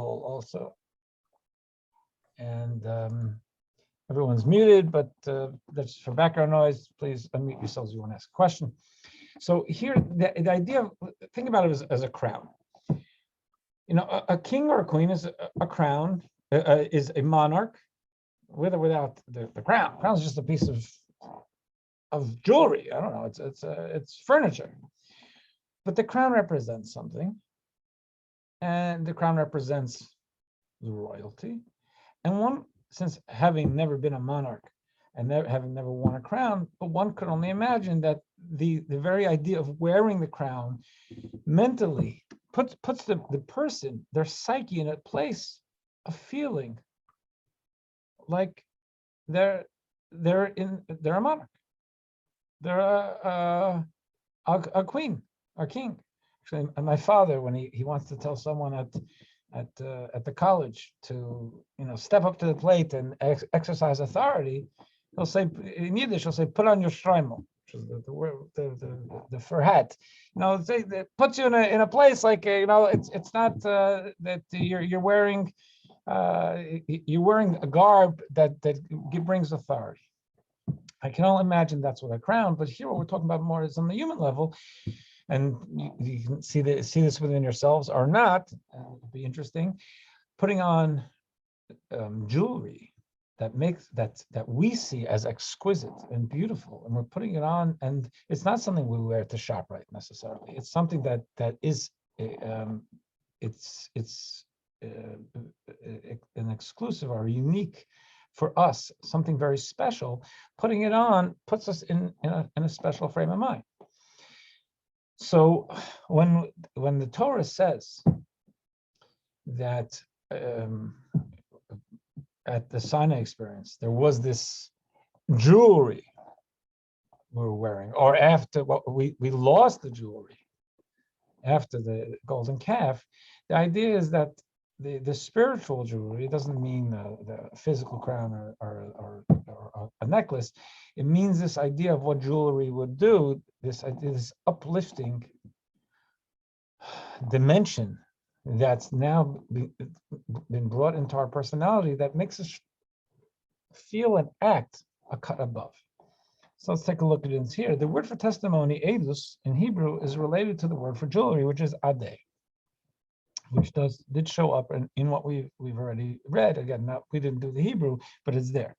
call also. And everyone's muted, but that's for background noise. Please unmute yourselves if you want to ask a question. So here, the idea of, think about it as a crown. You know, a king or a queen is a crown, is a monarch, with or without the crown. Crown is just a piece of jewelry. I don't know. It's furniture, but the crown represents something, and the crown represents the royalty. And one, since having never been a monarch and having never worn a crown, but one could only imagine that the very idea of wearing the crown mentally puts the person, their psyche, in a place of feeling like they're a monarch, they're a queen, a king. Actually, my father, when he wants to tell someone at the college to, you know, step up to the plate and exercise authority, he'll say, in Yiddish, he'll say, "Put on your shtreimel," which is the fur hat. You know, it puts you in a place like, you know, it's not that you're wearing a garb that brings authority. I can only imagine that's what a crown. But here, what we're talking about more is on the human level. And you can see this within yourselves or not. It'll be interesting. Putting on jewelry that we see as exquisite and beautiful, and we're putting it on, and it's not something we wear to ShopRite necessarily. It's something that is it's an exclusive or unique for us, something very special. Putting it on puts us in a special frame of mind. So when the Torah says that at the Sinai experience there was this jewelry we were wearing, or after we lost the jewelry after the golden calf, the idea is that the spiritual jewelry doesn't mean the physical crown or a necklace. It means this idea of what jewelry would do, this idea, this uplifting dimension that's now been brought into our personality that makes us feel and act a cut above. So let's take a look at it here. The word for testimony, edus, in Hebrew is related to the word for jewelry, which is adeh, which did show up in what we've already read. Again, we didn't do the Hebrew, but it's there,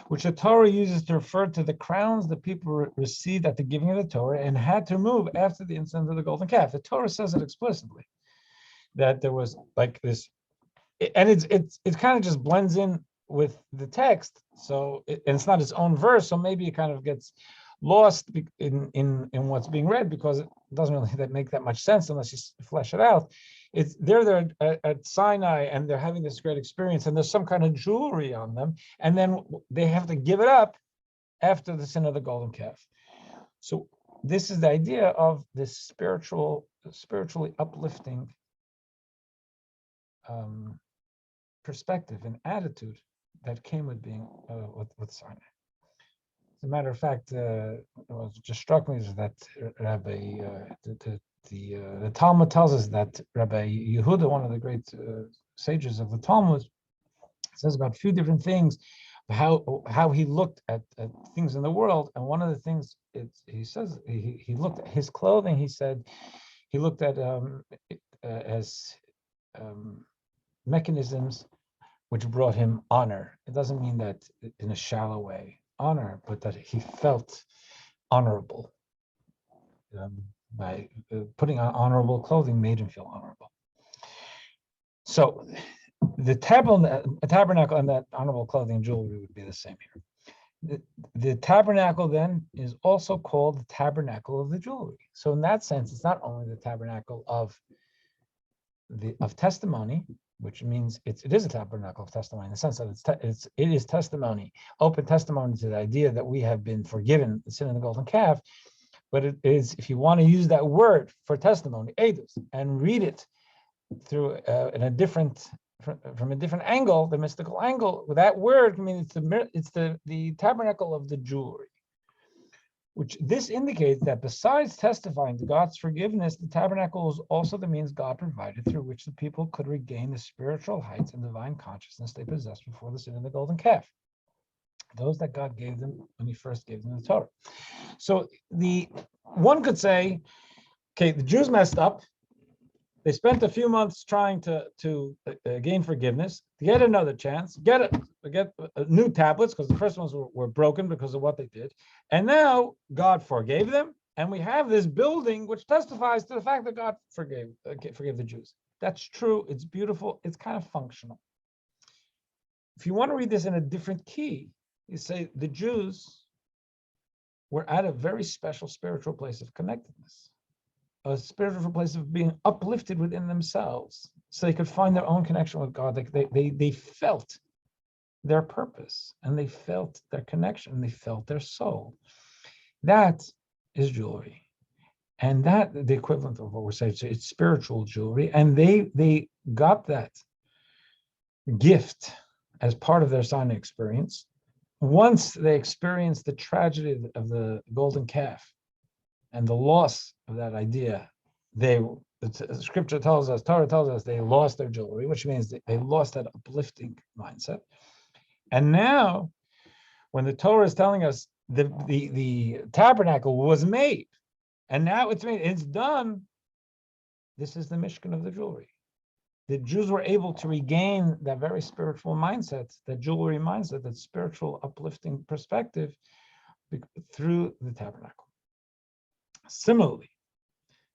which the Torah uses to refer to the crowns that people received at the giving of the Torah and had to remove after the incident of the golden calf. The Torah says it explicitly, that there was like this, and it kind of just blends in with the text. So and it's not its own verse, so maybe it kind of gets lost in what's being read, because it doesn't really make that much sense unless you flesh it out. It's they're at Sinai, and they're having this great experience, and there's some kind of jewelry on them, and then they have to give it up after the sin of the golden calf. So this is the idea of this spiritually uplifting perspective and attitude that came with being with Sinai. As a matter of fact, what just struck me is that Rabbi, the Talmud tells us that Rabbi Yehuda, one of the great sages of the Talmud, says about a few different things, how he looked at things in the world. And one of the things he says, he looked at his clothing. He said he looked at as mechanisms which brought him honor. It doesn't mean that in a shallow way, honor, but that he felt honorable. By putting on honorable clothing made him feel honorable. So the tabernacle and that honorable clothing and jewelry would be the same here. The tabernacle then is also called the tabernacle of the jewelry. So in that sense, it's not only the tabernacle of testimony, which means it is a tabernacle of testimony in the sense that it is testimony, open testimony to the idea that we have been forgiven the sin of the golden calf. But it is, if you want to use that word for testimony, edus, and read it through from a different angle, the mystical angle, with that word, I mean, it's the tabernacle of the jewelry. which this indicates that besides testifying to God's forgiveness, the tabernacle was also the means God provided through which the people could regain the spiritual heights and divine consciousness they possessed before the sin of the golden calf, those that God gave them when he first gave them the Torah. So one could say, okay, the Jews messed up. They spent a few months trying to gain forgiveness, to get another chance, get new tablets, because the first ones were broken because of what they did. And now God forgave them, and we have this building which testifies to the fact that God forgave the Jews. That's true. It's beautiful. It's kind of functional. If you want to read this in a different key, you say the Jews were at a very special spiritual place of connectedness, a spiritual place of being uplifted within themselves, so they could find their own connection with God. They felt their purpose, and they felt their connection, and they felt their soul. That is jewelry, and that the equivalent of what we're saying. So it's spiritual jewelry, and they got that gift as part of their signing experience. Once they experienced the tragedy of the golden calf and the loss of that idea, Scripture tells us, Torah tells us, they lost their jewelry, which means they lost that uplifting mindset. And now, when the Torah is telling us the tabernacle was made, and now it's made, it's done, this is the Mishkan of the jewelry. The Jews were able to regain that very spiritual mindset, that jewelry mindset, that spiritual uplifting perspective through the tabernacle. Similarly,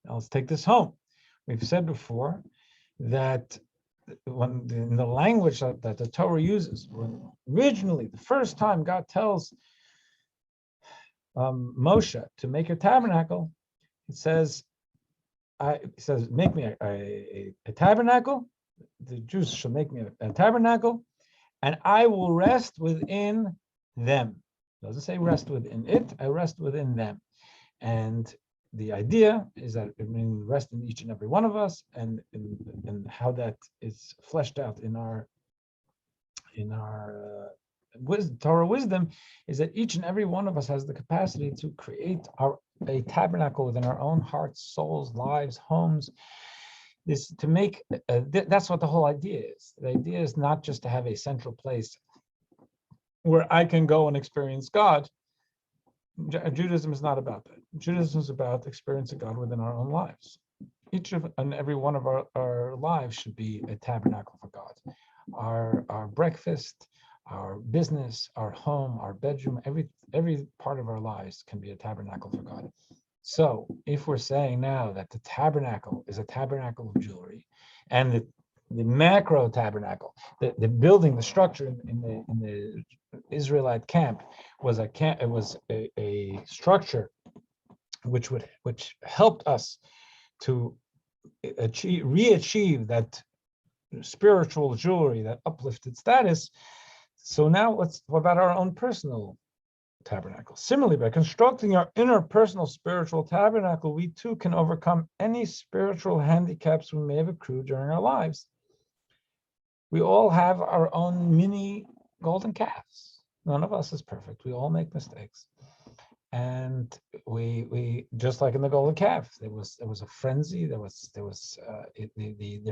now let's take this home. We've said before that when in the language that the Torah uses, when originally the first time God tells Moshe to make a tabernacle, it says, make me a tabernacle. The Jews shall make me a tabernacle, and I will rest within them. It doesn't say rest within it, I rest within them. And the idea is that it means rest in each and every one of us, and how that is fleshed out in our Torah wisdom is that each and every one of us has the capacity to create a tabernacle within our own hearts, souls, lives, homes. This to make that's what the whole idea is. The idea is not just to have a central place where I can go and experience God. Judaism is not about that. Judaism is about experiencing God within our own lives. Each and every one of our lives should be a tabernacle for God. Our breakfast, our business, our home, our bedroom, every part of our lives can be a tabernacle for God. So if we're saying now that the tabernacle is a tabernacle of jewelry, and the macro tabernacle, the building, the structure in the Israelite camp was a structure which helped us to re-achieve that spiritual jewelry, that uplifted status. So now what about our own personal tabernacle? Similarly, by constructing our inner personal spiritual tabernacle, we too can overcome any spiritual handicaps we may have accrued during our lives. We all have our own mini golden calves. None of us is perfect. We all make mistakes. And we just like in the golden calf, there was a frenzy. Their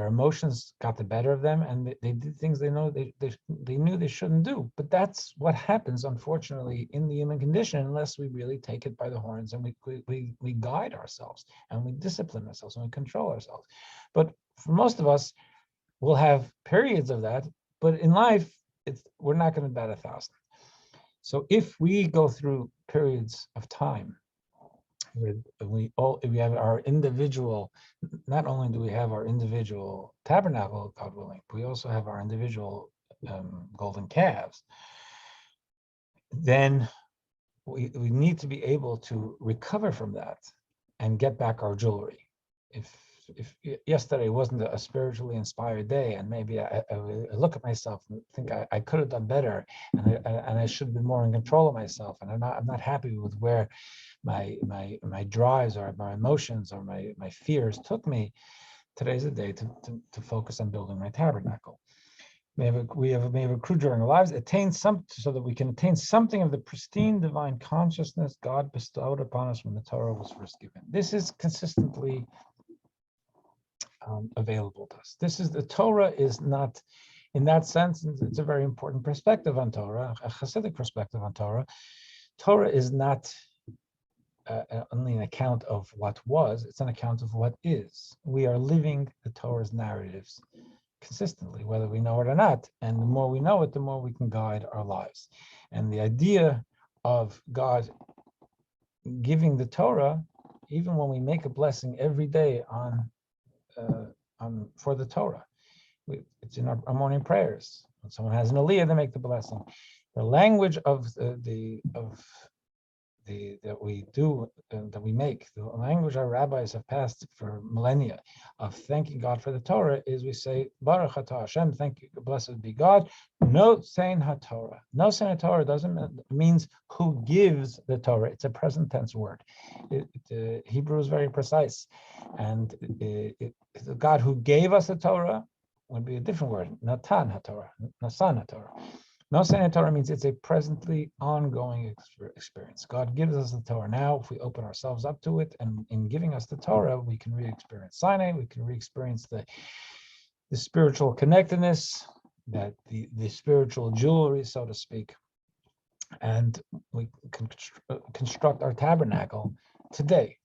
emotions got the better of them, and they did things they knew they shouldn't do. But that's what happens, unfortunately, in the human condition, unless we really take it by the horns and we guide ourselves and we discipline ourselves and we control ourselves. But for most of us, we'll have periods of that. But in life, we're not going to bat 1,000. So if we go through periods of time where we have our individual, not only do we have our individual tabernacle, God willing, but we also have our individual golden calves, then we need to be able to recover from that and get back our jewelry. If yesterday wasn't a spiritually inspired day, and maybe I look at myself and think I could have done better, and I should have been more in control of myself, and I'm not happy with where my drives or my emotions or my fears took me, today's the day to focus on building my tabernacle. may have accrued during our lives, attain some so that we can attain something of the pristine divine consciousness God bestowed upon us when the Torah was first given. This is consistently available to us. The Torah is not, in that sense, it's a very important perspective on Torah, a Hasidic perspective on Torah. Torah is not only an account of what was, it's an account of what is. We are living the Torah's narratives consistently, whether we know it or not. And the more we know it, the more we can guide our lives. And the idea of God giving the Torah, even when we make a blessing every day for the Torah, it's in our morning prayers. When someone has an aliyah, they make the blessing. The language of that we make, the language our rabbis have passed for millennia of thanking God for the Torah is we say, Baruch Atah Hashem, thank you, blessed be God. No sein HaTorah. No sein HaTorah means who gives the Torah. It's a present tense word. Hebrew is very precise. And the God who gave us the Torah would be a different word, Natan HaTorah, Nasan HaTorah. No sein Torah means it's a presently ongoing experience. God gives us the Torah now. If we open ourselves up to it, and in giving us the Torah, we can re-experience Sinai, we can re-experience the spiritual connectedness, that the spiritual jewelry, so to speak, and we can construct our tabernacle today.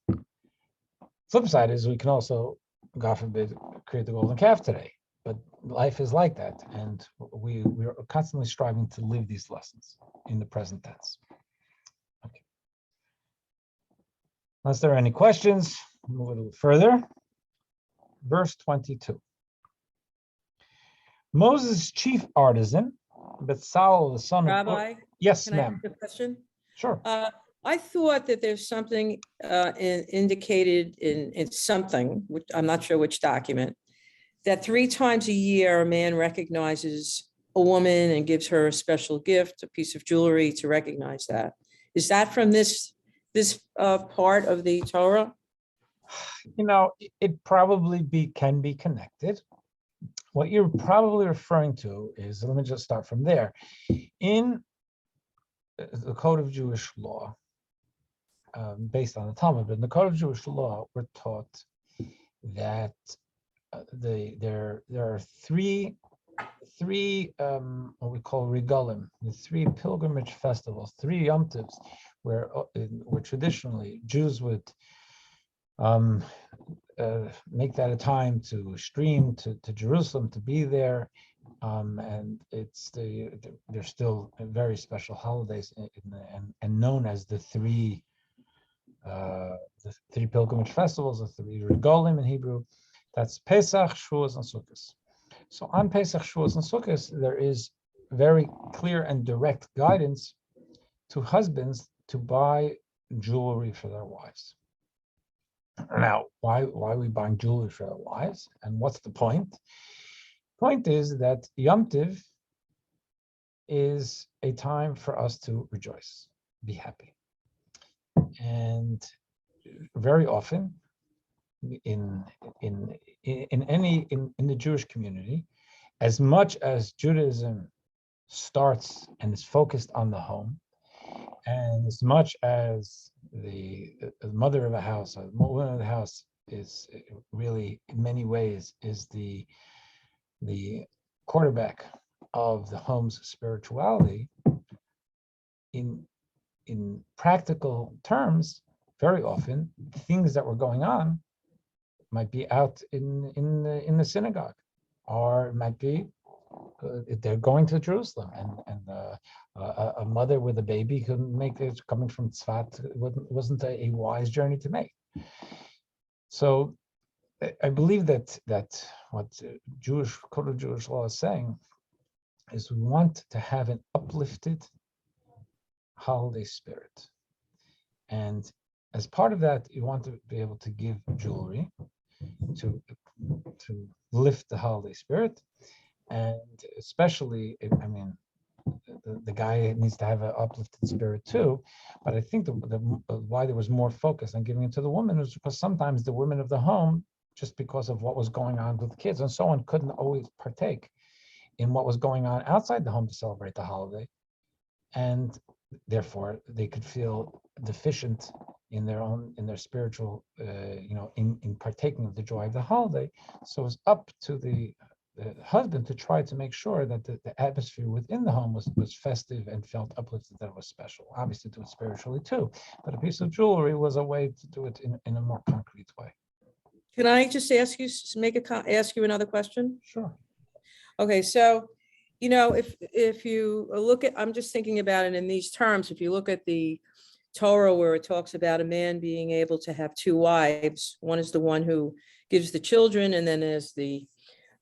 Flip side is we can also, God forbid, create the golden calf today. But life is like that, and we're constantly striving to live these lessons in the present tense. Okay. Unless there are any questions, move a little further. Verse 22. Moses' chief artisan, Bezalel, the son of... Rabbi, yes, can I ma'am. ask a question? Sure. I thought that there's something indicated in something, which I'm not sure which document, that 3 times a year, a man recognizes a woman and gives her a special gift, a piece of jewelry to recognize that. Is that from this part of the Torah? You know, it probably can be connected. What you're probably referring to is, let me just start from there. In the Code of Jewish Law, based on the Talmud, but in the Code of Jewish Law, we're taught that there are three what we call regalim, the 3 pilgrimage festivals, 3 Yom Tovs, where traditionally Jews would make that a time to stream to Jerusalem, to be there, and they're still very special holidays and known as the 3 pilgrimage festivals, the 3 regalim in Hebrew. That's Pesach, Shavuos, and Sukkot. So on Pesach, Shavuos, and Sukkot, there is very clear and direct guidance to husbands to buy jewelry for their wives. Now, why are we buying jewelry for our wives? And what's the point? The point is that Yom Tov is a time for us to rejoice, be happy. And very often, in the Jewish community, as much as Judaism starts and is focused on the home, and as much as the mother of a house, or the woman of the house, is really in many ways is the quarterback of the home's spirituality, in practical terms, very often things that were going on might be out in the synagogue, or it might be they're going to Jerusalem, and a mother with a baby couldn't make it coming from Tzfat. It wasn't a wise journey to make. So I believe that what Code of Jewish Law is saying is we want to have an uplifted holiday spirit, and as part of that, you want to be able to give jewelry to lift the holiday spirit, and especially, I mean, the guy needs to have an uplifted spirit too. But I think why there was more focus on giving it to the woman was because sometimes the women of the home, just because of what was going on with the kids and so on, couldn't always partake in what was going on outside the home to celebrate the holiday, and therefore they could feel deficient in their spiritual, in partaking of the joy of the holiday. So it's up to the husband to try to make sure that the atmosphere within the home was festive and felt uplifted, that it was special. Obviously, do it spiritually too, but a piece of jewelry was a way to do it in a more concrete way. Can I just ask you, ask you another question? Sure. Okay, so, if you look at, I'm just thinking about it in these terms, if you look at the Torah where it talks about a man being able to have two wives, one is the one who gives the children, and then there's the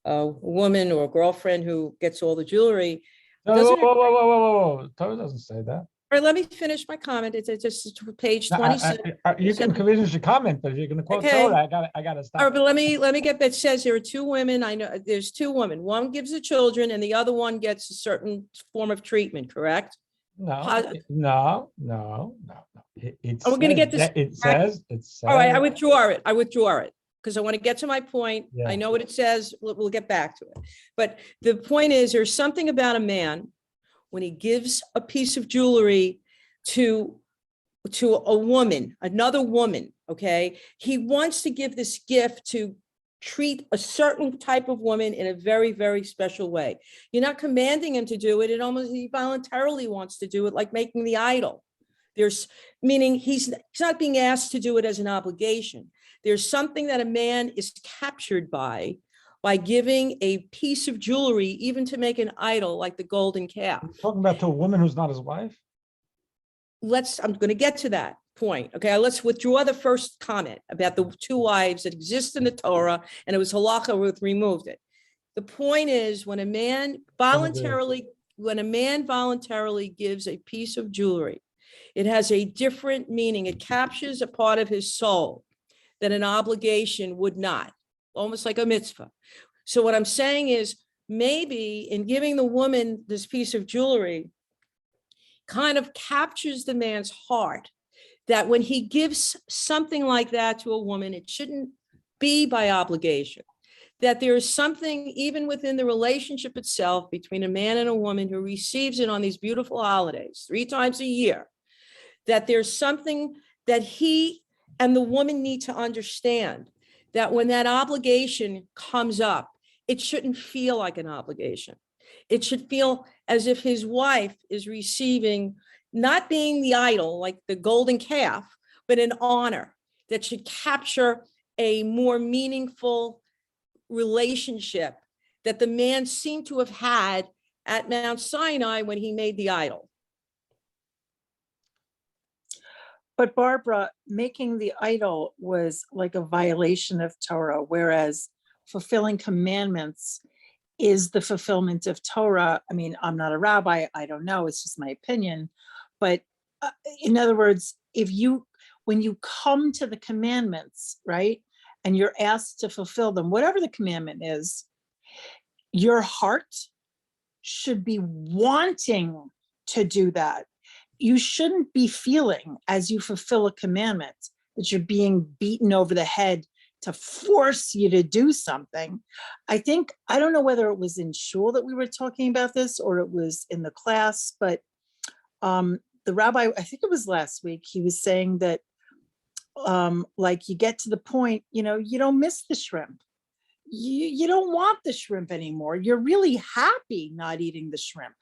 woman or girlfriend who gets all the jewelry. Whoa. Torah doesn't say that. All right, let me finish my comment. It's just page No, 27. you can finish your comment, but if you're going to quote Okay. Torah, I gotta stop. All right, but let me get that. It says there are two women. I know there's two women. One gives the children and the other one gets a certain form of treatment, correct? No. We're going to get this. It says. All right, I withdraw it because I want to get to my point. Yeah. I know what it says. We'll get back to it. But the point is, there's something about a man when he gives a piece of jewelry to a woman, another woman, okay? He wants to give this gift to treat a certain type of woman in a very, very special way. You're not commanding him to do it. He voluntarily wants to do it, like making the idol. Meaning he's not being asked to do it as an obligation. There's something that a man is captured by giving a piece of jewelry, even to make an idol like the golden calf. You're talking about to a woman who's not his wife? I'm going to get to that point. Okay, let's withdraw the first comment about the two wives that exist in the Torah, and it was halakha Ruth removed it. The point is, when a man voluntarily gives a piece of jewelry, it has a different meaning. It captures a part of his soul that an obligation would not, almost like a mitzvah. So what I'm saying is, maybe in giving the woman this piece of jewelry kind of captures the man's heart, that when he gives something like that to a woman, it shouldn't be by obligation, that there is something even within the relationship itself between a man and a woman who receives it on these beautiful holidays 3 times a year, that there's something that he and the woman need to understand, that when that obligation comes up, it shouldn't feel like an obligation. It should feel as if his wife is receiving, not being the idol, like the golden calf, but an honor that should capture a more meaningful relationship that the man seemed to have had at Mount Sinai when he made the idol. But Barbara, making the idol was like a violation of Torah, whereas fulfilling commandments is the fulfillment of Torah. I mean, I'm not a rabbi, I don't know, it's just my opinion. But in other words, when you come to the commandments, right, and you're asked to fulfill them, whatever the commandment is, your heart should be wanting to do that. You shouldn't be feeling, as you fulfill a commandment, that you're being beaten over the head to force you to do something. I don't know whether it was in shul that we were talking about this or it was in the class, but the rabbi, I think it was last week, he was saying that like you get to the point, you don't miss the shrimp. You don't want the shrimp anymore. You're really happy not eating the shrimp.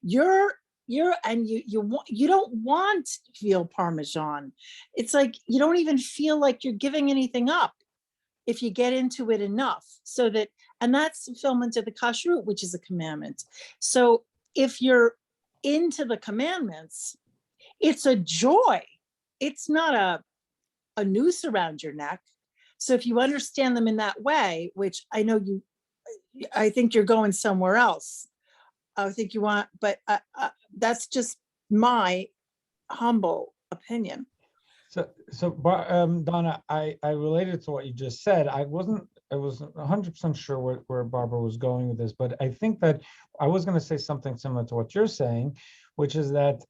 You don't want veal parmesan. It's like you don't even feel like you're giving anything up if you get into it enough. And that's fulfillment of the kashrut, which is a commandment. So if you're into the commandments, it's a joy. It's not a noose around your neck. So if you understand them in that way, which I think you're going somewhere else. I think you want, but that's just my humble opinion. So Donna, I related to what you just said. I was 100% sure where Barbara was going with this, but I think that I was going to say something similar to what you're saying, which is that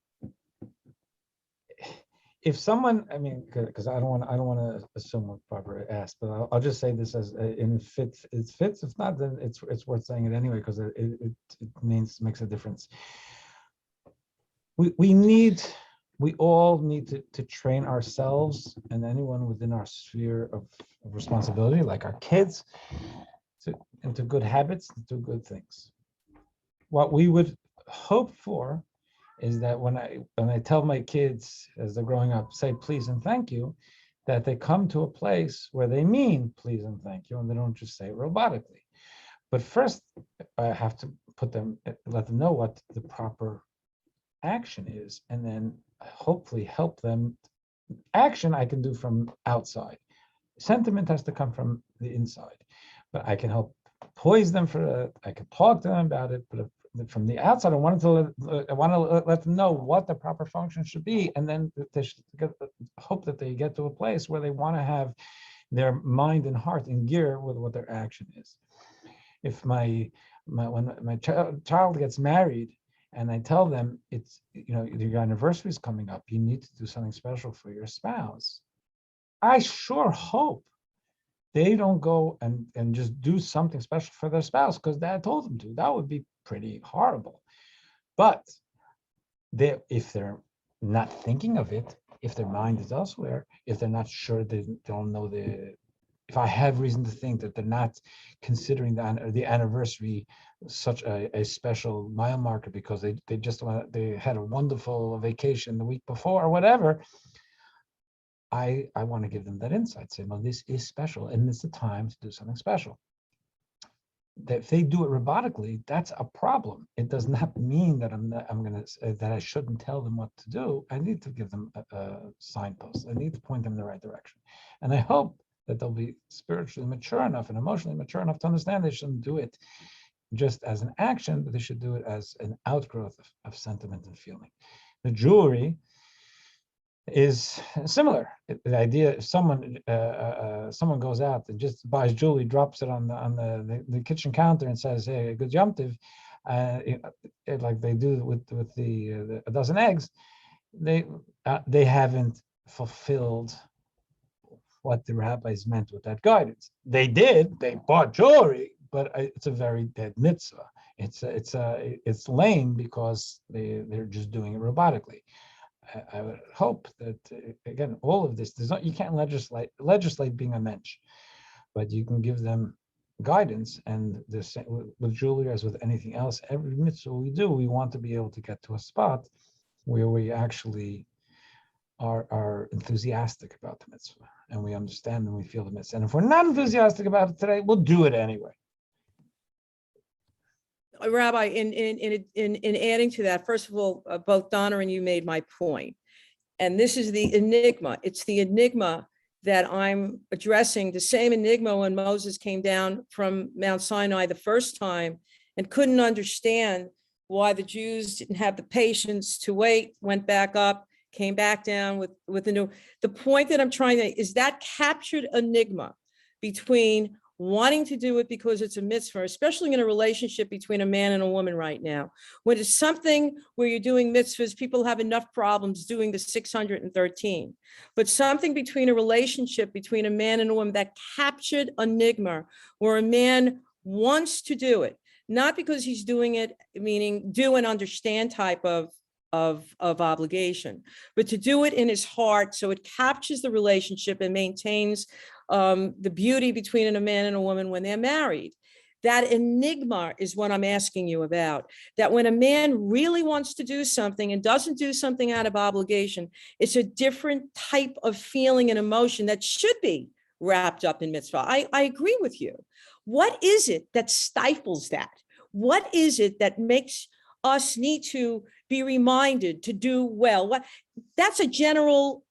if someone, I mean, because I don't want to assume what Barbara asked, but I'll just say this as in fits. It fits. If not, then it's worth saying it anyway because it makes a difference. We all need to train ourselves and anyone within our sphere of responsibility, like our kids, into good habits, to good things. What we would hope for is that when I tell my kids as they're growing up, say please and thank you, that they come to a place where they mean please and thank you, and they don't just say it robotically. But first, I have to let them know what the proper action is, and then hopefully help them. Action I can do from outside. Sentiment has to come from the inside, but I can help poise them I can talk to them about it, but from the outside, I want to let them know what the proper function should be, and then they should hope that they get to a place where they want to have their mind and heart in gear with what their action is. If when my child gets married, and I tell them it's, your anniversary is coming up, you need to do something special for your spouse, I sure hope they don't go and just do something special for their spouse because dad told them to. That would be pretty horrible. But if they're not thinking of it, if their mind is elsewhere, if they're not sure, they don't know if I have reason to think that they're not considering the anniversary such a special mile marker because they had a wonderful vacation the week before or whatever, I want to give them that insight, say, well, this is special and it's the time to do something special. That if they do it robotically, that's a problem. It does not mean that that I shouldn't tell them what to do. I need to give them a signpost. I need to point them in the right direction. And I hope that they'll be spiritually mature enough and emotionally mature enough to understand they shouldn't do it just as an action, but they should do it as an outgrowth of sentiment and feeling. The jewelry is similar. The idea, if someone goes out and just buys jewelry, drops it on the kitchen counter and says, "Hey, good Yom Tov," like they do with the a dozen eggs, they haven't fulfilled what the rabbis meant with that guidance. They bought jewelry, but it's a very dead mitzvah. It's lame because they're just doing it robotically. I would hope that, again, all of this, you can't legislate being a mensch, but you can give them guidance. And with jewelry, as with anything else, every mitzvah we do, we want to be able to get to a spot where we actually are enthusiastic about the mitzvah, and we understand and we feel the mitzvah. And if we're not enthusiastic about it today, we'll do it anyway. Rabbi, in adding to that, first of all, both Donna and you made my point. And this is the enigma. It's the enigma that I'm addressing, the same enigma when Moses came down from Mount Sinai the first time and couldn't understand why the Jews didn't have the patience to wait, went back up, came back down with the point that I'm trying to, is that captured enigma between wanting to do it because it's a mitzvah, especially in a relationship between a man and a woman right now. When it's something where you're doing mitzvahs, people have enough problems doing the 613. But something between a relationship between a man and a woman, that captured enigma where a man wants to do it, not because he's doing it, meaning do and understand type of obligation, but to do it in his heart so it captures the relationship and maintains the beauty between a man and a woman when they're married. That enigma is what I'm asking you about, that when a man really wants to do something and doesn't do something out of obligation, it's a different type of feeling and emotion that should be wrapped up in mitzvah. I agree with you. What is it that stifles that? What is it that makes us need to be reminded to do well? That's a general,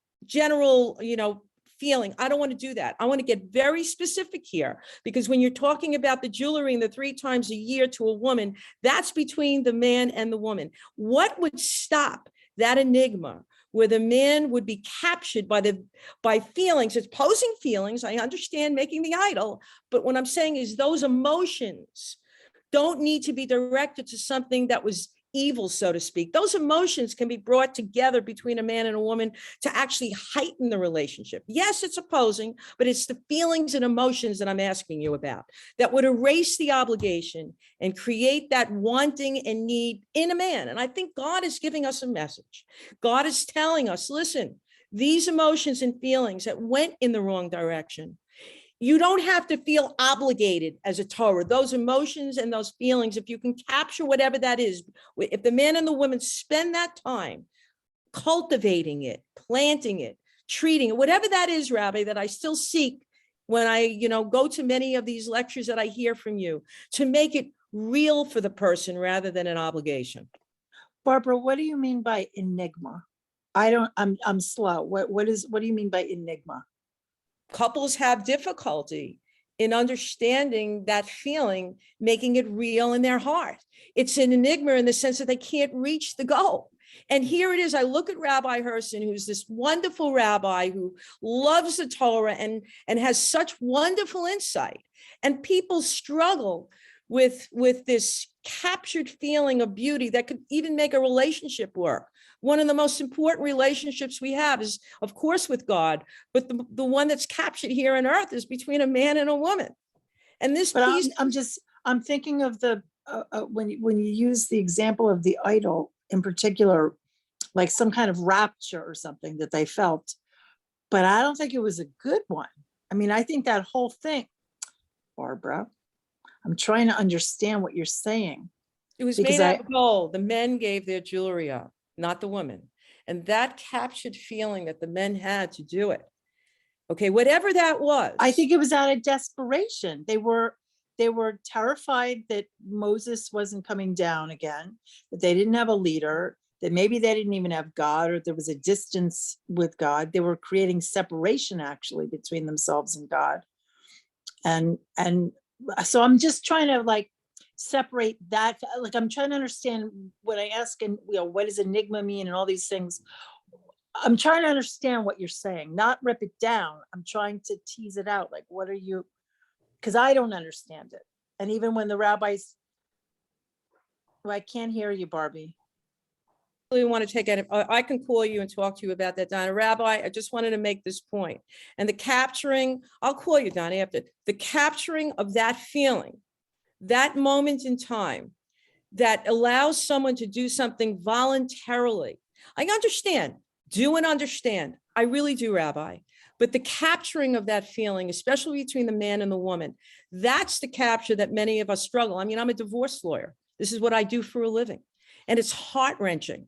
feeling. I don't want to do that. I want to get very specific here, because when you're talking about the jewelry and the 3 times a year to a woman, that's between the man and the woman. What would stop that enigma where the man would be captured by feelings? It's posing feelings. I understand making the idol, but what I'm saying is those emotions don't need to be directed to something that was evil, so to speak. Those emotions can be brought together between a man and a woman to actually heighten the relationship. Yes, it's opposing, but it's the feelings and emotions that I'm asking you about that would erase the obligation and create that wanting and need in a man. And I think God is giving us a message. God is telling us, listen, these emotions and feelings that went in the wrong direction, you don't have to feel obligated as a Torah. Those emotions and those feelings, if you can capture whatever that is, if the man and the woman spend that time cultivating it, planting it, treating it, whatever that is, Rabbi, that I still seek when I, go to many of these lectures that I hear from you, to make it real for the person rather than an obligation. Barbara, what do you mean by enigma? I'm slow. What do you mean by enigma? Couples have difficulty in understanding that feeling, making it real in their heart. It's an enigma in the sense that they can't reach the goal. And here it is. I look at Rabbi Herson, who's this wonderful rabbi who loves the Torah and has such wonderful insight. And people struggle with this captured feeling of beauty that could even make a relationship work. One of the most important relationships we have is, of course, with God, but the one that's captured here on earth is between a man and a woman. And this But piece, I'm thinking of the when you use the example of the idol in particular, like some kind of rapture or something that they felt, but I don't think it was a good one. I mean, I think that whole thing, Barbara, I'm trying to understand what you're saying. it was because made out of gold. The men gave their jewelry up, not the women. And that captured feeling that the men had to do it. Okay, whatever that was. I think it was out of desperation. They were terrified that Moses wasn't coming down again, that they didn't have a leader, that maybe they didn't even have God, or there was a distance with God. They were creating separation actually between themselves and God. And so I'm just trying to separate that. Like, I'm trying to understand when I ask, and what does enigma mean and all these things. I'm trying to understand what you're saying, not rip it down. I'm trying to tease it out. Like, what are you, because I don't understand it. And even when the rabbis, I can't hear you, Barbie. We want to take it. I can call you and talk to you about that, Donna. Rabbi, I just wanted to make this point. And the capturing, I'll call you, Donna, after the capturing of that feeling, that moment in time that allows someone to do something voluntarily. I understand, understand. I really do, Rabbi. But the capturing of that feeling, especially between the man and the woman, that's the capture that many of us struggle. I mean, I'm a divorce lawyer. This is what I do for a living. And it's heart-wrenching.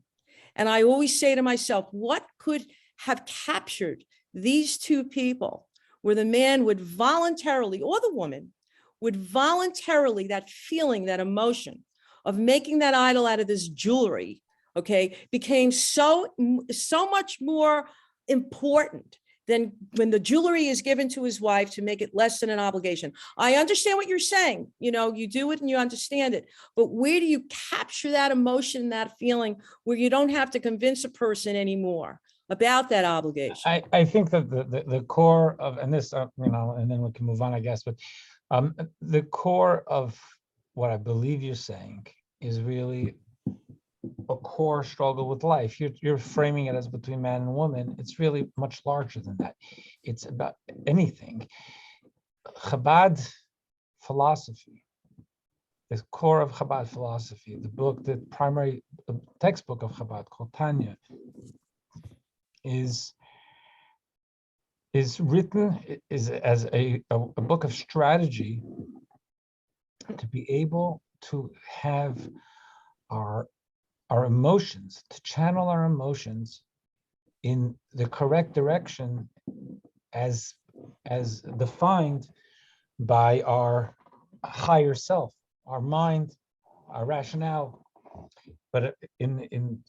And I always say to myself, what could have captured these two people where the man would voluntarily, or the woman would voluntarily, that feeling, that emotion of making that idol out of this jewelry, okay, became so much more important than when the jewelry is given to his wife to make it less than an obligation. I understand what you're saying. You do it and you understand it. But where do you capture that emotion, that feeling, where you don't have to convince a person anymore about that obligation? I think that the core of, and this, and then we can move on, I guess, but the core of what I believe you're saying is really a core struggle with life. You're framing it as between man and woman. It's really much larger than that. It's about anything. Chabad philosophy, the core of Chabad philosophy, the primary textbook of Chabad called Tanya, is written as a book of strategy to be able to have our emotions, to channel our emotions in the correct direction as defined by our higher self, our mind, our rationale, but in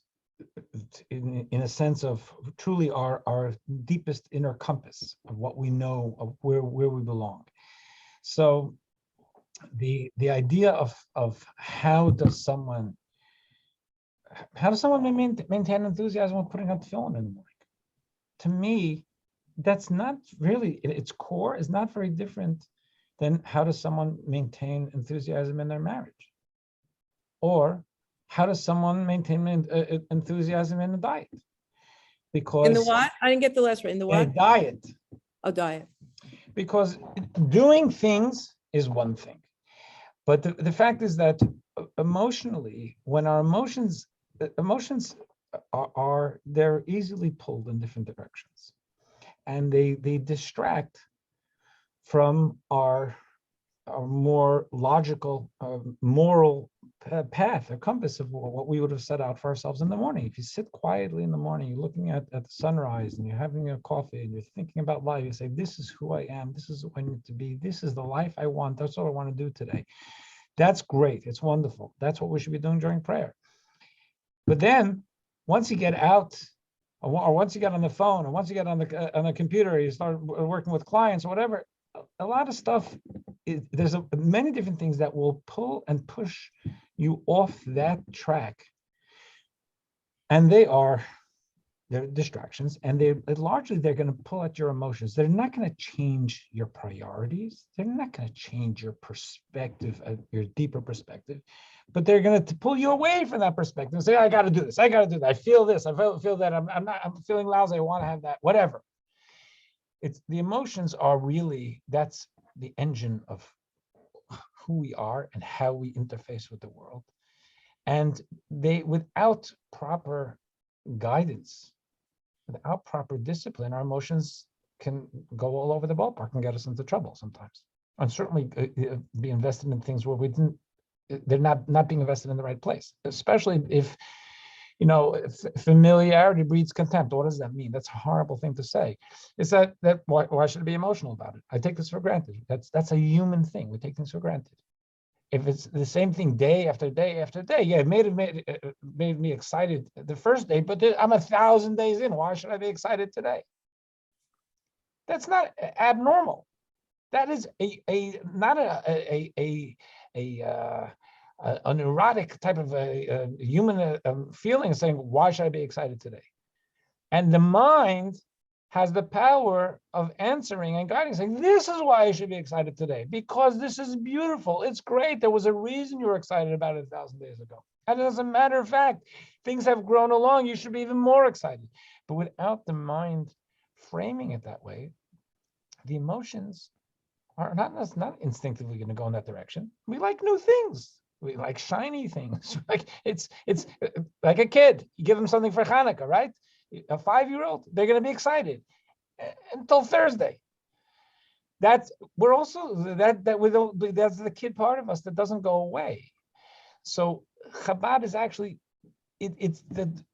a sense of truly our deepest inner compass of what we know, of where we belong. So the idea of how does someone maintain enthusiasm when putting on tefillin in the morning? To me, that's not really, its core is not very different than how does someone maintain enthusiasm in their marriage? Or how does someone maintain enthusiasm in a diet? Because In the what? I didn't get the last one. In the in a what? diet, Oh, diet. because doing things is one thing. But the fact is that emotionally, when our emotions are they're easily pulled in different directions. And they distract from our more logical, moral path or compass of what we would have set out for ourselves in the morning. If you sit quietly in the morning, you're looking at the sunrise and you're having a coffee and you're thinking about life, you say, this is who I am, this is who I need to be, this is the life I want, that's what I want to do today. That's great, it's wonderful. That's what we should be doing during prayer. But then, once you get out, or once you get on the phone, or once you get on the computer, you start working with clients or whatever, a lot of stuff, there's many different things that will pull and push you off that track. And they're distractions, and they're going to pull at your emotions. They're not going to change your priorities. They're not going to change your perspective, your deeper perspective, but they're going to pull you away from that perspective and say, I got to do this. I got to do that. I feel this. I feel that. I'm feeling lousy. I want to have that, whatever. It's the emotions are really, that's the engine of who we are and how we interface with the world. And without proper guidance, without proper discipline, our emotions can go all over the ballpark and get us into trouble sometimes. And certainly be invested in things where they're not being invested in the right place, especially if, familiarity breeds contempt. What does that mean? That's a horrible thing to say. It's that why should I be emotional about it? I take this for granted. That's a human thing. We take things for granted. If it's the same thing day after day after day, yeah, it made me excited the first day, but I'm 1,000 days in. Why should I be excited today? That's not abnormal. That is not a neurotic type of a human feeling, saying, why should I be excited today? And the mind has the power of answering and guiding, saying, this is why I should be excited today, because this is beautiful. It's great. There was a reason you were excited about it 1,000 days ago. And as a matter of fact, things have grown along. You should be even more excited. But without the mind framing it that way, the emotions are not instinctively going to go in that direction. We like new things. We like shiny things. Like it's like a kid. You give them something for Hanukkah, right? A 5-year-old, they're going to be excited until Thursday. That's the kid part of us that doesn't go away. So Chabad is actually it's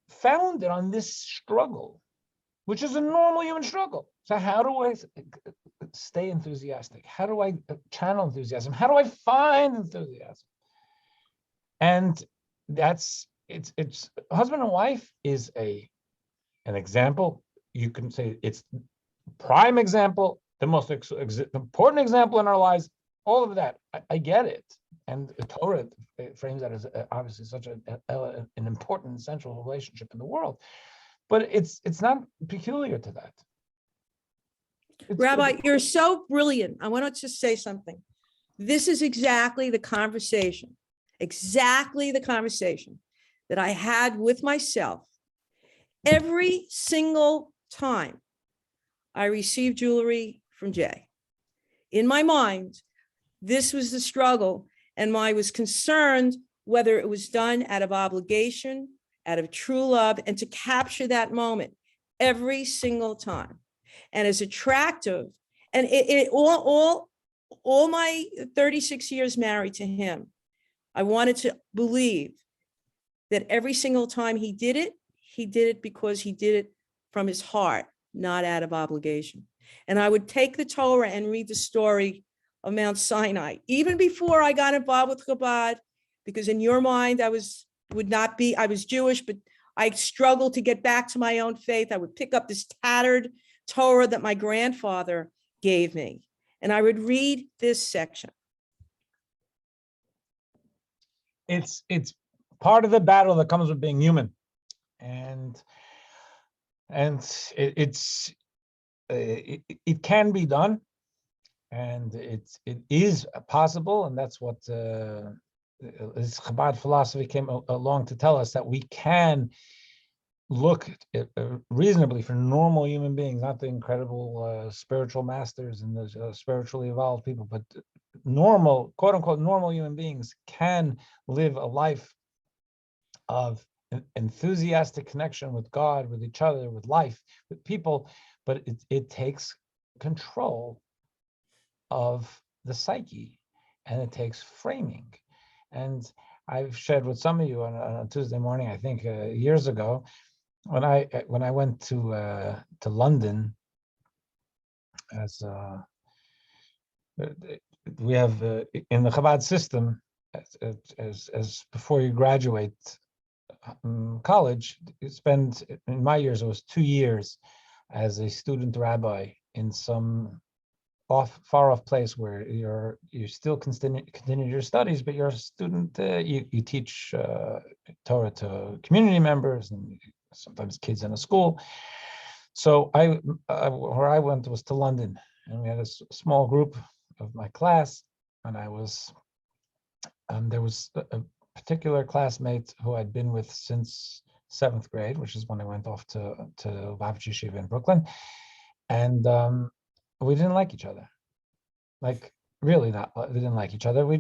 founded on this struggle, which is a normal human struggle. So how do I stay enthusiastic? How do I channel enthusiasm? How do I find enthusiasm? And it's husband and wife is an example. You can say it's prime example, the most important example in our lives, all of that. I get it. And the Torah frames that as obviously such an important, essential relationship in the world. But it's not peculiar to that. Rabbi, you're so brilliant. I want to just say something. This is exactly the conversation that I had with myself every single time I received jewelry from Jay. In my mind, this was the struggle, and I was concerned whether it was done out of obligation, out of true love, and to capture that moment every single time. And as attractive, and all my 36 years married to him, I wanted to believe that every single time he did it because he did it from his heart, not out of obligation. And I would take the Torah and read the story of Mount Sinai, even before I got involved with Chabad, because in your mind, I was Jewish, but I struggled to get back to my own faith. I would pick up this tattered Torah that my grandfather gave me, and I would read this section. It's part of the battle that comes with being human, and it can be done, and it is possible, and that's what this Chabad philosophy came along to tell us that we can look reasonably for normal human beings, not the incredible spiritual masters and the spiritually evolved people, but normal, quote unquote, normal human beings can live a life of enthusiastic connection with God, with each other, with life, with people, but it takes control of the psyche, and it takes framing. And I've shared with some of you on a Tuesday morning, I think years ago, when I went to London, as we have in the Chabad system, as before you graduate college, you spend, in my years, it was 2 years as a student rabbi in some far off place where you still continue your studies, but you're a student. You teach Torah to community members and sometimes kids in a school. So where I went was to London, and we had a small group of my class, and there was a particular classmate who I'd been with since 7th grade, which is when I went off to Lubavitch Yeshiva in Brooklyn, and we didn't like each other. Like, really not. We didn't like each other. We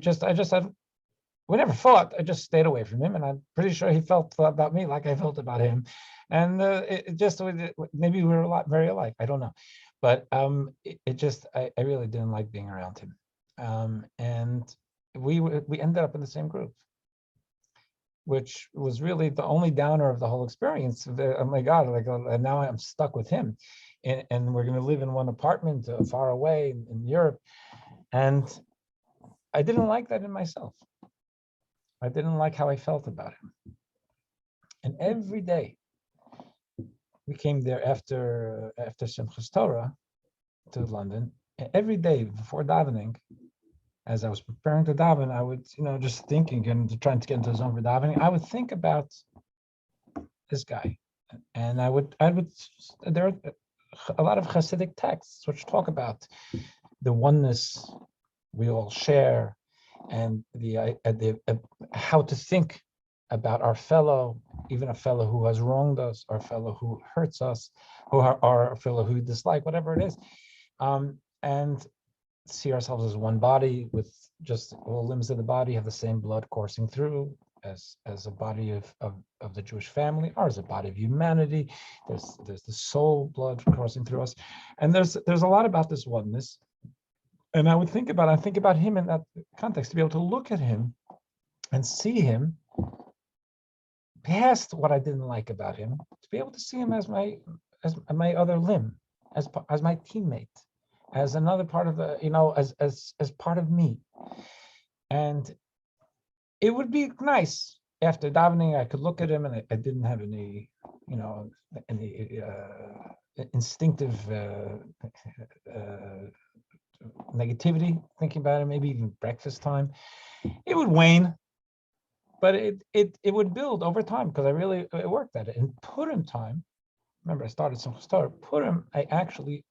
never fought. I just stayed away from him, and I'm pretty sure he felt about me like I felt about him. And maybe we were very alike. I don't know, but I really didn't like being around him. And we ended up in the same group, which was really the only downer of the whole experience. Oh my God, now I'm stuck with him, and we're going to live in one apartment far away in Europe. And I didn't like that in myself. I didn't like how I felt about him. And every day, we came there after Simchas Torah to London. And every day before davening, as I was preparing to daven, I would, just thinking and trying to get into the zone for davening, I would think about this guy. And there are a lot of Hasidic texts which talk about the oneness we all share, and the how to think about our fellow, even a fellow who has wronged us, or a fellow who hurts us, or a fellow who we dislike, whatever it is, and see ourselves as one body, with just all limbs of the body have the same blood coursing through, as a body of the Jewish family, or as a body of humanity. There's the soul blood coursing through us, and there's a lot about this oneness. And I think about him in that context, to be able to look at him and see him past what I didn't like about him, to be able to see him as my other limb, as my teammate, as another part of the, as part of me. And it would be nice after davening, I could look at him and I didn't have any, any instinctive negativity thinking about it, maybe even breakfast time. It would wane, but it would build over time, because I worked at it. And Purim time, remember I started some Torah. Purim, I actually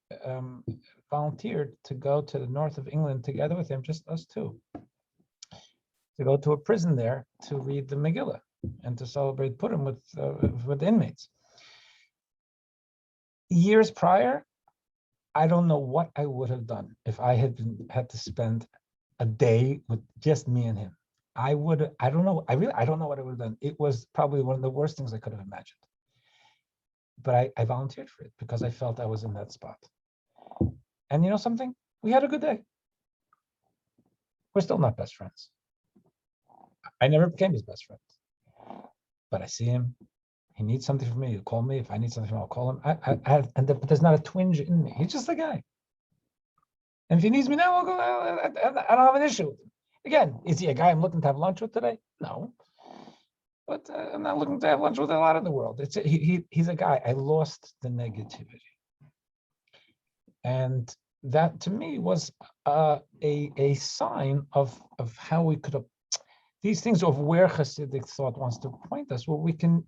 volunteered to go to the north of England together with him, just us two, to go to a prison there to read the Megillah and to celebrate Purim with inmates. Years prior, I don't know what I would have done if I had to spend a day with just me and him. I don't know what I would have done. It was probably one of the worst things I could have imagined. But I volunteered for it because I felt I was in that spot. And you know something? We had a good day. We're still not best friends. I never became his best friend. But I see him. He needs something from me, he'll call me. If I need something from him, I'll call him. But there's not a twinge in me. He's just a guy. And if he needs me now, I'll go. I don't have an issue with him. Again, is he a guy I'm looking to have lunch with today? No. But I'm not looking to have lunch with a lot of the world. He's a guy. I lost the negativity. And that to me was a sign of how we could have, these things of where Hasidic thought wants to point us, where we can,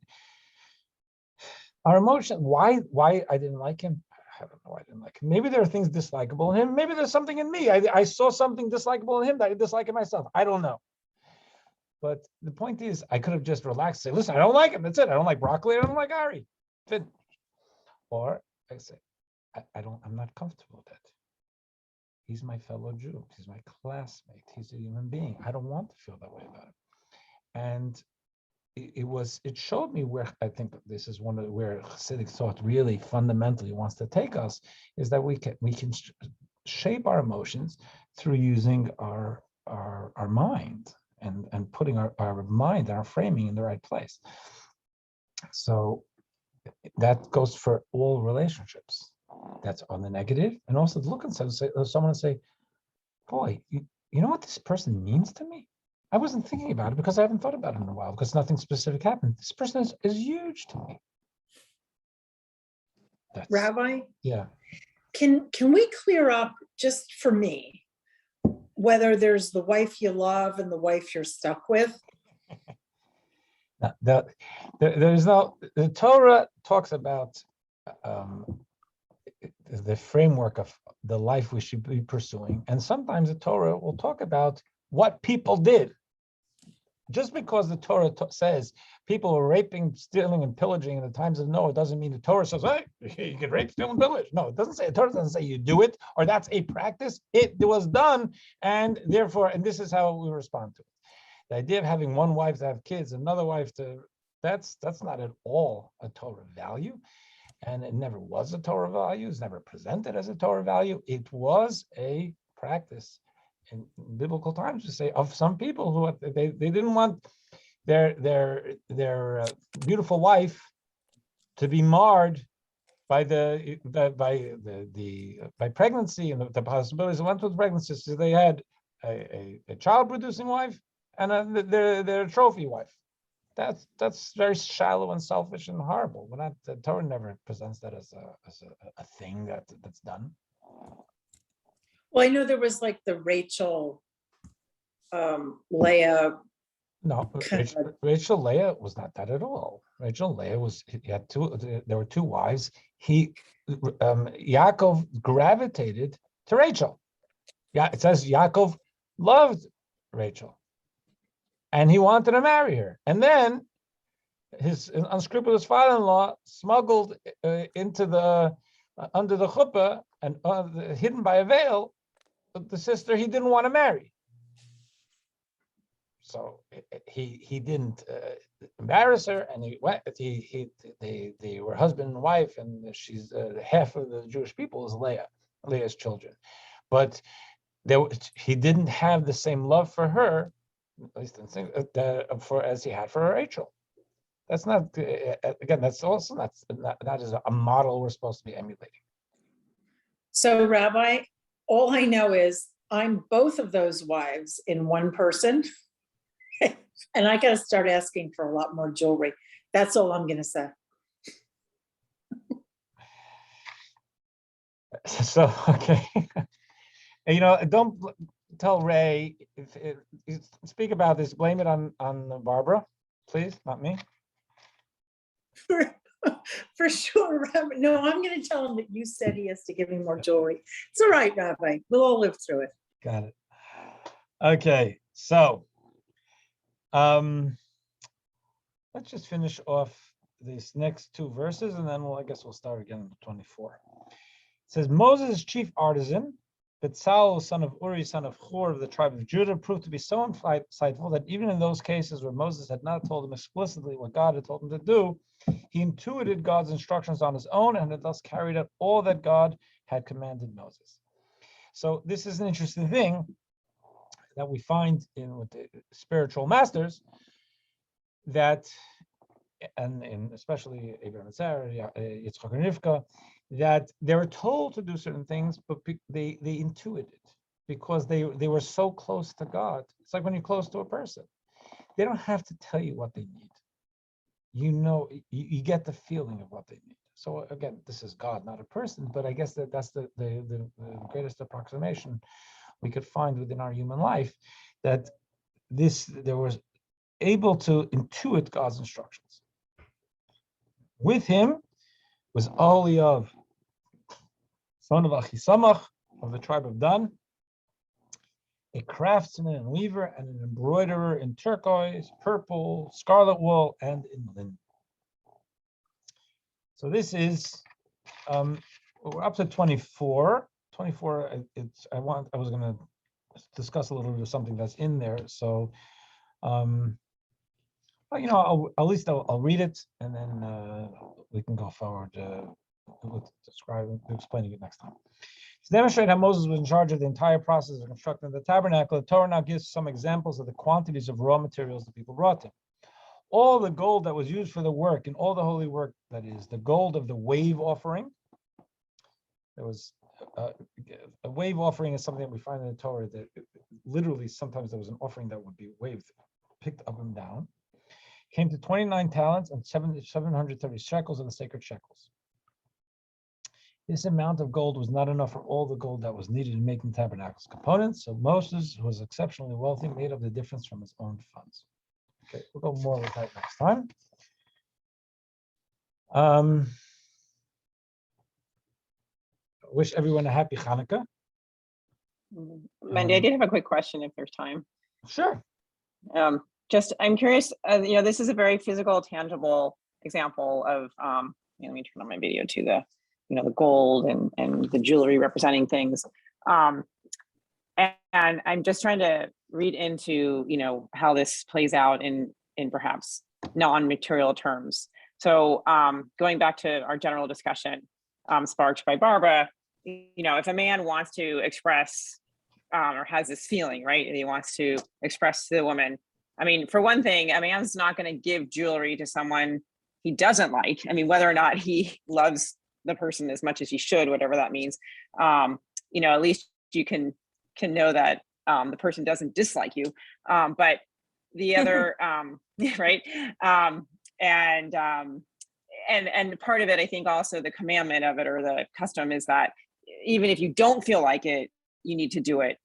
our emotion, why I didn't like him, I don't know why I didn't like him. Maybe there are things dislikable in him. Maybe there's something in me. I saw something dislikable in him that I dislike in myself. I don't know. But the point is, I could have just relaxed, say, listen, I don't like him. That's it. I don't like broccoli. I don't like Ari. Fit. Or I say, I'm not comfortable with that. He's my fellow Jew. He's my classmate. He's a human being. I don't want to feel that way about him. And it showed me where I think this is one of where Hasidic thought really fundamentally wants to take us, is that we can shape our emotions through using our mind and putting our mind and our framing in the right place. So that goes for all relationships. That's on the negative, and also look and someone and say, boy, you know what this person means to me? I wasn't thinking about it because I haven't thought about it in a while because nothing specific happened. This person is huge to me. Rabbi, yeah. Can we clear up, just for me, whether there's the wife you love and the wife you're stuck with? There's no, the Torah talks about the framework of the life we should be pursuing. And sometimes the Torah will talk about what people did. Just because the Torah says people were raping, stealing, and pillaging in the times of Noah doesn't mean the Torah says, hey, you can rape, steal, and pillage. No, it doesn't say, the Torah doesn't say you do it, or that's a practice. It was done, and therefore, and this is how we respond to it. The idea of having one wife to have kids, another wife to, that's not at all a Torah value. And it never was a Torah value. It's never presented as a Torah value. It was a practice in biblical times to say of some people who they didn't want their beautiful wife to be marred by by pregnancy and the possibilities that went with pregnancy. So they had a child producing wife and their trophy wife. That's very shallow and selfish and horrible. The Torah never presents that as a thing that's done. Well, I know there was like the Rachel, Leah. No, Rachel Leah was not that at all. Rachel Leah there were two wives. Yaakov gravitated to Rachel. Yeah, it says Yaakov loved Rachel. And he wanted to marry her. And then his unscrupulous father-in-law smuggled into under the chuppah and hidden by a veil, the sister he didn't want to marry. So he didn't embarrass her, and they were husband and wife, and she's half of the Jewish people is Leah's children, but he didn't have the same love for her, at least as he had for Rachel. That's not again. That's also that is a model we're supposed to be emulating. So, Rabbi, all I know is I'm both of those wives in one person. And I got to start asking for a lot more jewelry. That's all I'm going to say. So, okay. Don't tell Ray, if you speak about this, blame it on Barbara, please, not me. For sure, Rabbi. No, I'm going to tell him that you said he has to give me more jewelry. It's all right, Rabbi. We'll all live through it. Got it. Okay, so let's just finish off these next two verses, and then I guess we'll start again in 24. It says, Moses' chief artisan, Bezalel, son of Uri, son of Hur, of the tribe of Judah, proved to be so insightful that even in those cases where Moses had not told him explicitly what God had told him to do, he intuited God's instructions on his own and had thus carried out all that God had commanded Moses. So this is an interesting thing that we find with the spiritual masters, that, and especially Abraham and Sarah, Yitzchak and Rivka, that they were told to do certain things, but they intuited because they were so close to God. It's like when you're close to a person. They don't have to tell you what they need. You get the feeling of what they need. So again, this is God, not a person, but I guess that's the greatest approximation we could find within our human life, that there was able to intuit God's instructions. With him was Oliav, son of Achisamach, of the tribe of Dan, a craftsman and weaver, and an embroiderer in turquoise, purple, scarlet wool, and in linen. So this is, we're up to 24. 24, I was going to discuss a little bit of something that's in there. So, well, you know, at least I'll read it, and then we can go forward with explaining it next time. To demonstrate how Moses was in charge of the entire process of constructing the tabernacle, the Torah now gives some examples of the quantities of raw materials the people brought to. All the gold that was used for the work in all the holy work, that is, the gold of the wave offering. There was a wave offering is something that we find in the Torah that literally sometimes there was an offering that would be waved, picked up and down. Came to 29 talents and 730 shekels of the sacred shekels. This amount of gold was not enough for all the gold that was needed in making the tabernacle's components, so Moses, who was exceptionally wealthy, made up the difference from his own funds. Okay, we'll go more with that next time. Wish everyone a happy Hanukkah. Mendy, I did have a quick question if there's time. Sure. I'm curious, this is a very physical, tangible example of, let me turn on my video to the gold and the jewelry representing things. And I'm just trying to read into, how this plays out in perhaps non-material terms. So going back to our general discussion sparked by Barbara, if a man wants to express or has this feeling, right, and he wants to express to the woman, I mean, for one thing, a man's not going to give jewelry to someone he doesn't like. I mean, whether or not he loves the person as much as he should, whatever that means, at least you can know that the person doesn't dislike you. But the other, right. And part of it, I think also the commandment of it or the custom is that even if you don't feel like it, you need to do it.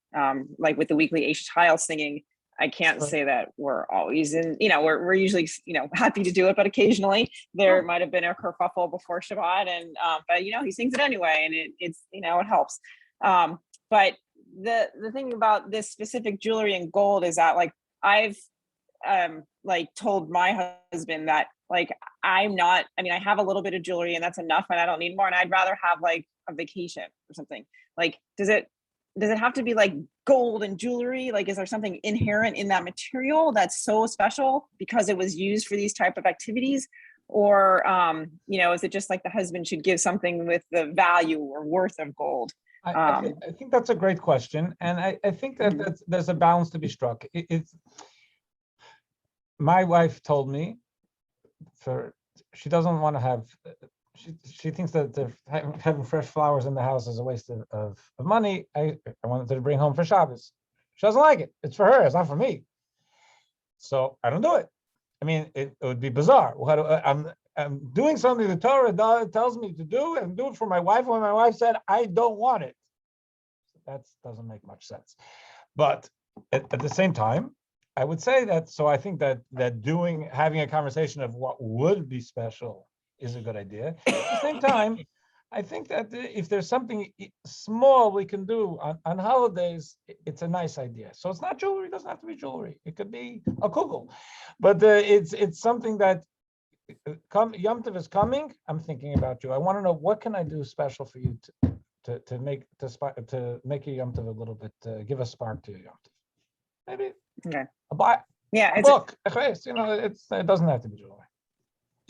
Like with the weekly Eish Chayil singing, I can't say that we're always we're usually, happy to do it, but occasionally there might have been a kerfuffle before Shabbat and, but he sings it anyway and it's, it helps. But the thing about this specific jewelry and gold is that I've told my husband that I have a little bit of jewelry and that's enough and I don't need more. And I'd rather have a vacation or something. Does it have to be gold and jewelry? Is there something inherent in that material that's so special because it was used for these type of activities? Or, is it just the husband should give something with the value or worth of gold? I think that's a great question. And I think that there's a balance to be struck. My wife told me she doesn't want to have, she thinks that having fresh flowers in the house is a waste of money. I wanted her to bring home for Shabbos. She doesn't like it. It's for her. It's not for me. So I don't do it. I mean, it would be bizarre. I'm doing something the Torah tells me to do and do it for my wife when my wife said, I don't want it. That doesn't make much sense. But at the same time, I would say that, so I think that having a conversation of what would be special is a good idea. At the same time, I think that if there's something small we can do on holidays, it's a nice idea. So it's not jewelry, it doesn't have to be jewelry. It could be a kugel. But it's something that, Yom Tov is coming, I'm thinking about you. I want to know, what can I do special for you to make your Yom Tov a little bit, give a spark to your Yom Tov. Maybe a book. It doesn't have to be jewelry.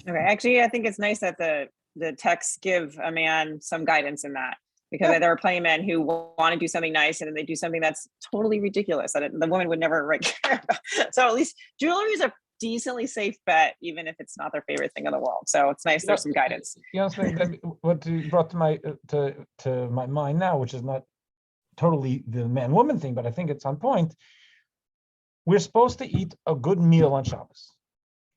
Okay, actually, I think it's nice that the texts give a man some guidance in that, because there are plenty of men who want to do something nice and then they do something that's totally ridiculous that the woman would never care about. So at least jewelry is a decently safe bet, even if it's not their favorite thing in the world. So it's nice there's some guidance. What you brought to my mind now, which is not totally the man-woman thing, but I think it's on point. We're supposed to eat a good meal on Shabbos.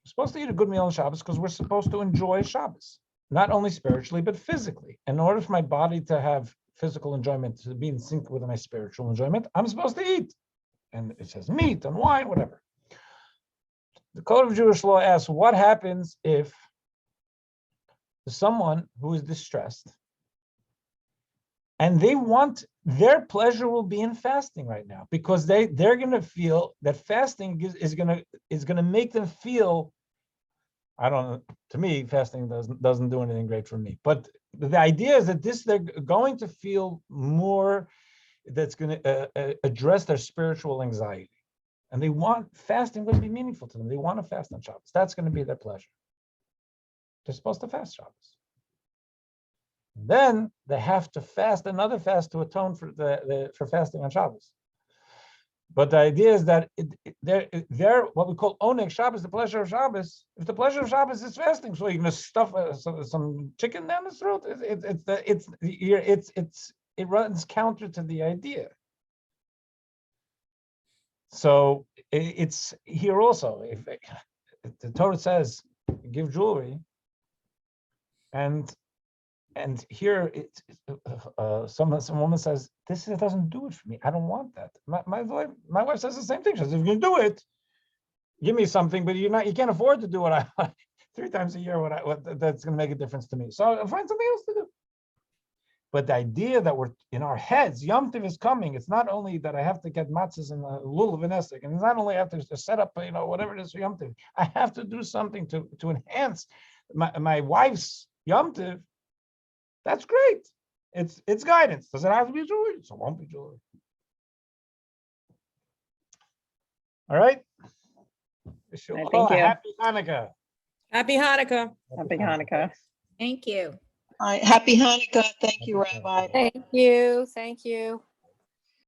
We're supposed to eat a good meal on Shabbos because we're supposed to enjoy Shabbos, not only spiritually, but physically. In order for my body to have physical enjoyment, to be in sync with my spiritual enjoyment, I'm supposed to eat. And it says meat and wine, whatever. The Code of Jewish Law asks, what happens if someone who is distressed And they want, their pleasure will be in fasting right now, because they're going to feel that fasting is going to make them feel, I don't know, to me, fasting doesn't do anything great for me. But the idea is that they're going to feel more, that's going to address their spiritual anxiety. And they want fasting to be meaningful to them. They want to fast on Shabbos. That's going to be their pleasure. They're supposed to fast Shabbos. Then they have to fast another fast to atone for for fasting on Shabbos. But the idea is that they're what we call oneg Shabbos, the pleasure of Shabbos. If the pleasure of Shabbos is fasting, so you're going to stuff some chicken down his throat. It runs counter to the idea. So it's here also. If the Torah says give jewelry, and here some woman says this doesn't do it for me. I don't want that. My wife says the same thing. She says, if you do it, give me something, but you can't afford to do what I want 3 times a year. What that's going to make a difference to me. So I'll find something else to do. But the idea that we're in our heads, Yom Tov is coming. It's not only that I have to get matzahs and lulav and esek, and it's not only I have to set up, whatever it is for Yom Tov. I have to do something to enhance my wife's Yom Tov. That's great. It's guidance. Does it have to be jewelry? So it won't be jewelry. All right. Thank you. Happy Hanukkah. Happy Hanukkah. Happy Hanukkah. Thank you. All right, happy Hanukkah. Thank you, Rabbi. Thank you. Thank you.